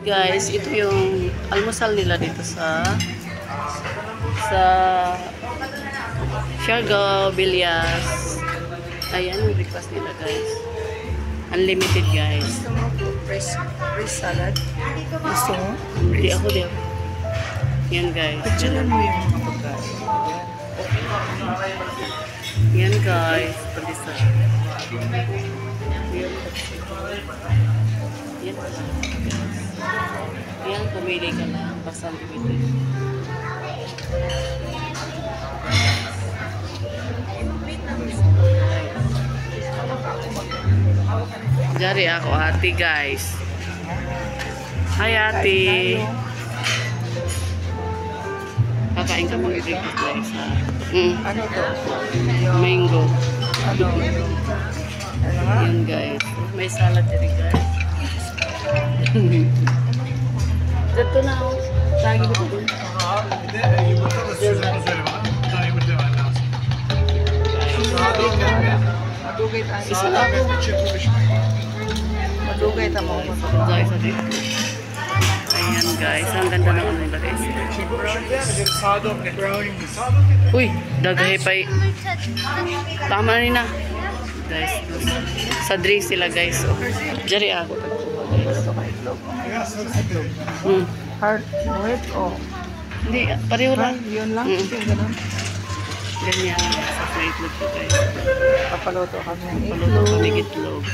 guys, ito yung almusal nila dito sa Siargao Villas. Ayan yung breakfast nila guys. Unlimited guys. Gusto mo po fresh salad? Gusto mo? Di ako. Yan guys. Picturean mo yung mga pagkain. Yan guys. Pag-isa. Yan, pumili ka lang. Basta unlimited. Dari ako ate guys. Hi ate. Kakain ka mga breakfast guys ha. Ano to? Mango. Ano? Yan guys. May salad din guys. Dito na ako. Lagi ko doon. Madugay tayo. Isa na ako. Madugay tayo mo. Guys, dito. Ayan guys. Ang ganda naman nila guys. Uy, daghay pa. Tama na rin na. Guys, sa drinks sila guys. So, jari ako. Heart, wait, oh. Hindi, pareho lang. Yun lang. Ganun. Ganyan. Sa itlog ko guys. Papaluto kami ng Paluto itlog. kami itlog.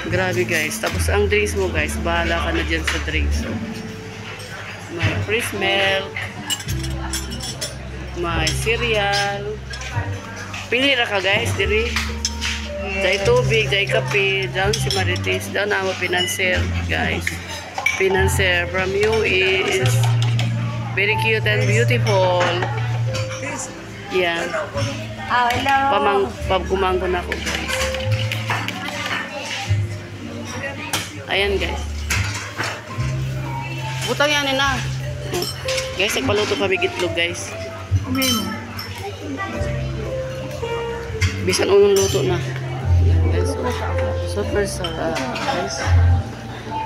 Grabe guys. Tapos ang drinks mo guys, bahala ka na dyan sa drinks. So, may fresh milk. May cereal. Pili ra ka guys, diri. Dahil tubig, dahil kape, down si Marites, down na ako pinanser, guys. Pinanser from you is very cute and beautiful. Yan. Ah, hello. Pagkumangko na ako, guys. Ayan, guys. Butang yan na. Guys, nagpaluto kami itlog, guys. Bisan unong luto na. Guys, super sarap, guys.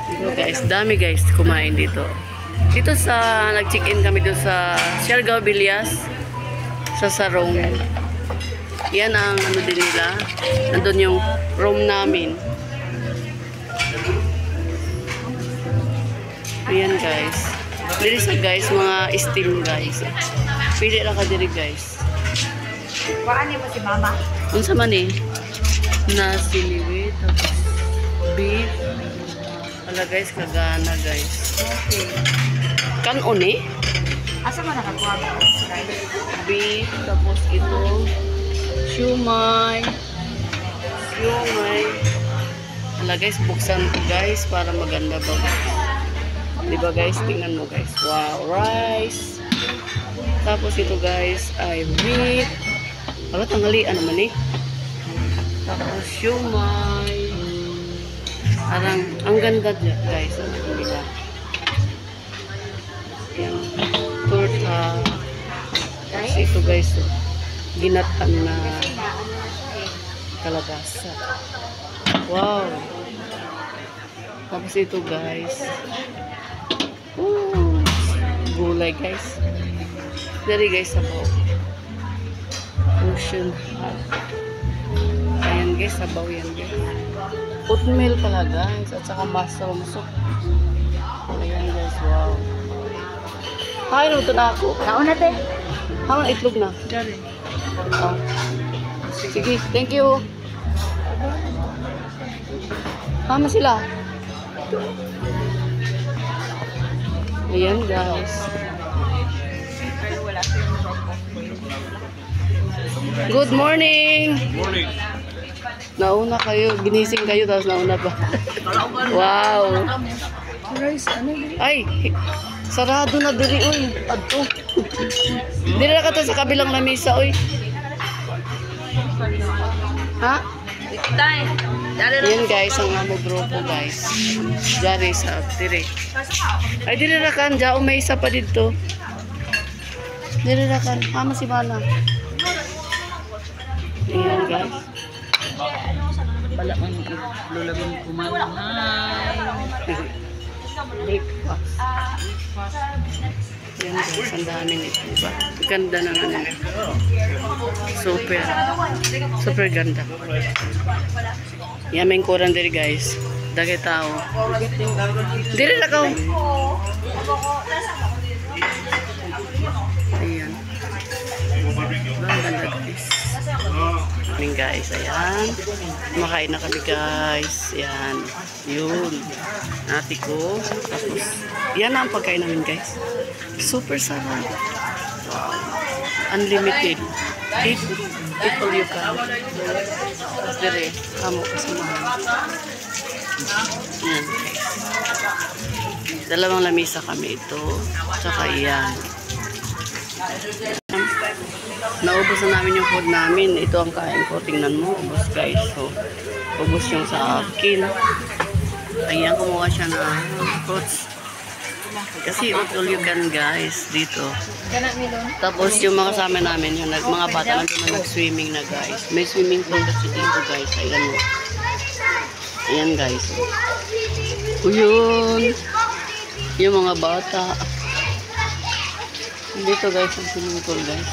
Dito guys, dami guys kumain dito. Dito sa nag-check-in kami dito sa Siargao Villas sa Sarong. Yan ang ano din nila. Nandun yung room namin. Ayan guys. Dili sa guys, mga steam guys. Pili lang ka diri guys. Paano mo si mama? Unsa man eh? Na siliwit, tapos beef. Wala guys, kagana guys. Okay. Kanon eh? Asa mo nakakuha mo? Beef, tapos ito. Siumay. Wala guys, buksan ko guys para maganda ba. Diba guys, tingnan mo guys. Wow, rice. Tapos ito guys ay beef. Wala tanghalian naman eh. Tapos siumay. Parang, ang ganda dyan, guys. Ang ganda. Yan. Torta. Tapos ito, guys. Ginatan na kalabasa. Wow. Tapos ito, guys. Ooh. Gulay, guys. Dari, guys, sabaw. Ocean hot. Ayan, guys. Sabaw yan, guys. Oatmeal pala guys at saka mushroom soup. Ayan guys, wow. Kain ito na ako. Nauna te. Hama itlog na. Oh. Sige, thank you. Hama sila. Ayan guys. Good morning. Morning. Nauna kayo, ginising kayo, tapos nauna pa. Wow. Rice, ano din? Ay, sarado na diri, uy. Adto. Diri na ka to sa kabilang lamisa, uy. Ha? Yan guys, ang amo grupo guys. Diyan sa diri. Ay, diri na kan, dyan may isa pa dito. Diri na kan, hama si Mana. Ayan guys. bala man lulabing kumalangay. Breakfast. Yan guys, ang daming ito, diba? Ganda na ano. Super. Super ganda. Yaming kuran diri guys. Dagay tao. Diri na ka. Ayan. Ang ganda guys. Ayan guys, ayan. Makain na kami guys. Ayan. Yun. Ate ko. Tapos, yan ang pagkain namin guys. Super sarap. Wow. Unlimited. Eat all you can. Tapos dire, kamo kasamahan. Ayan guys. Dalawang lamisa kami ito. Tsaka iyan. Naubos na namin yung food namin. Ito ang kain ko. Tingnan mo. Ubos guys. So, ubos yung sa akin. Ayan, kumuha siya na fruits. Kasi all you can guys dito. Tapos yung mga kasama namin, yung mga bata nandun na nag-swimming na guys. May swimming pool kasi dito guys. Ayan mo. Ayan guys. Yun. Yung mga bata. Dito guys, ang swimming pool guys.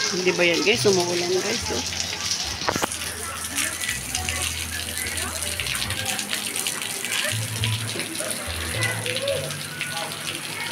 Hindi ba yan guys? Umuulan guys. Oh.